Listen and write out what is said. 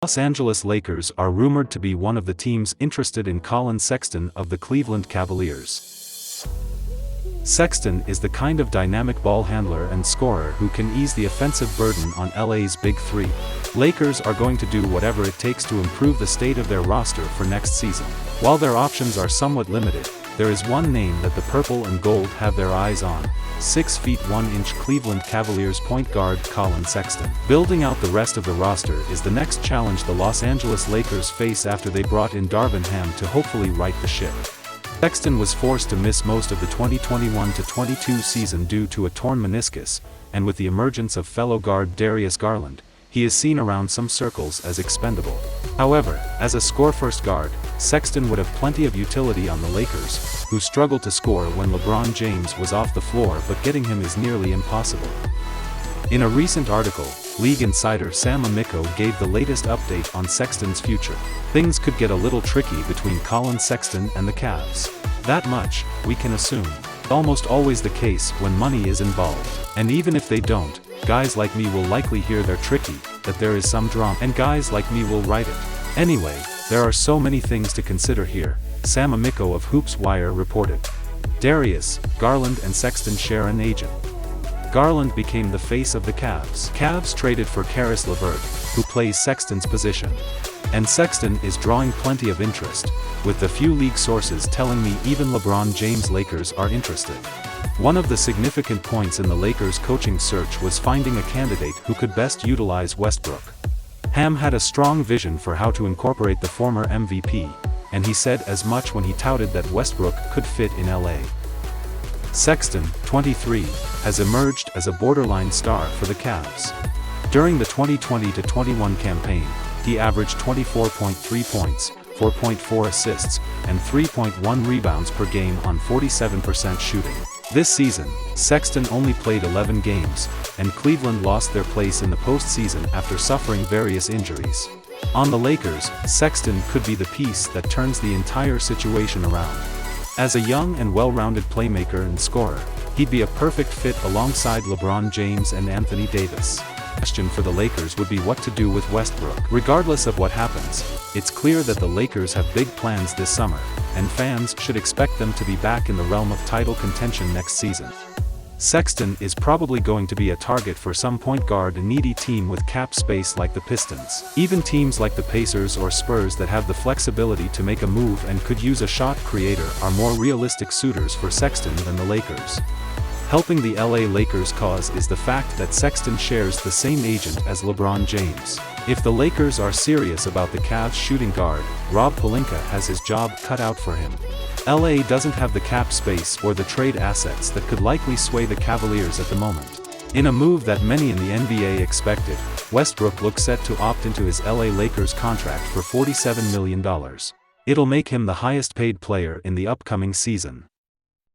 Los Angeles Lakers are rumored to be one of the teams interested in Collin Sexton of the Cleveland Cavaliers. Sexton is the kind of dynamic ball handler and scorer who can ease the offensive burden on LA's Big Three. Lakers are going to do whatever it takes to improve the state of their roster for next season. While their options are somewhat limited, there is one name that the purple and gold have their eyes on: 6 feet 1 inch Cleveland Cavaliers point guard Collin Sexton. Building out the rest of the roster is the next challenge the Los Angeles Lakers face after they brought in Darvin Ham to hopefully right the ship. Sexton was forced to miss most of the 2021-22 season due to a torn meniscus, and with the emergence of fellow guard Darius Garland, he is seen around some circles as expendable. However, as a score-first guard, Sexton would have plenty of utility on the Lakers, who struggled to score when LeBron James was off the floor, but getting him is nearly impossible. In a recent article, league insider Sam Amico gave the latest update on Sexton's future. Things could get a little tricky between Collin Sexton and the Cavs. That much, we can assume. Almost always the case when money is involved. And even if they don't, guys like me will likely hear they're tricky, that there is some drama, and guys like me will write it. Anyway, there are so many things to consider here, Sam Amico of Hoops Wire reported. Darius, Garland and Sexton share an agent. Garland became the face of the Cavs. Cavs traded for Caris LeVert, who plays Sexton's position. And Sexton is drawing plenty of interest, with a few league sources telling me even LeBron James' Lakers are interested. One of the significant points in the Lakers' coaching search was finding a candidate who could best utilize Westbrook. Ham had a strong vision for how to incorporate the former MVP, and he said as much when he touted that Westbrook could fit in LA. Sexton, 23, has emerged as a borderline star for the Cavs. During the 2020-21 campaign, he averaged 24.3 points, 4.4 assists, and 3.1 rebounds per game on 47% shooting. This season, Sexton only played 11 games, and Cleveland lost their place in the postseason after suffering various injuries. On the Lakers, Sexton could be the piece that turns the entire situation around. As a young and well-rounded playmaker and scorer, he'd be a perfect fit alongside LeBron James and Anthony Davis. The question for the Lakers would be what to do with Westbrook. Regardless of what happens, it's clear that the Lakers have big plans this summer, and fans should expect them to be back in the realm of title contention next season. Sexton is probably going to be a target for some point guard needy team with cap space like the Pistons. Even teams like the Pacers or Spurs that have the flexibility to make a move and could use a shot creator are more realistic suitors for Sexton than the Lakers. Helping the LA Lakers' cause is the fact that Sexton shares the same agent as LeBron James. If the Lakers are serious about the Cavs' shooting guard, Rob Pelinka has his job cut out for him. LA doesn't have the cap space or the trade assets that could likely sway the Cavaliers at the moment. In a move that many in the NBA expected, Westbrook looks set to opt into his LA Lakers contract for $47 million. It'll make him the highest paid player in the upcoming season.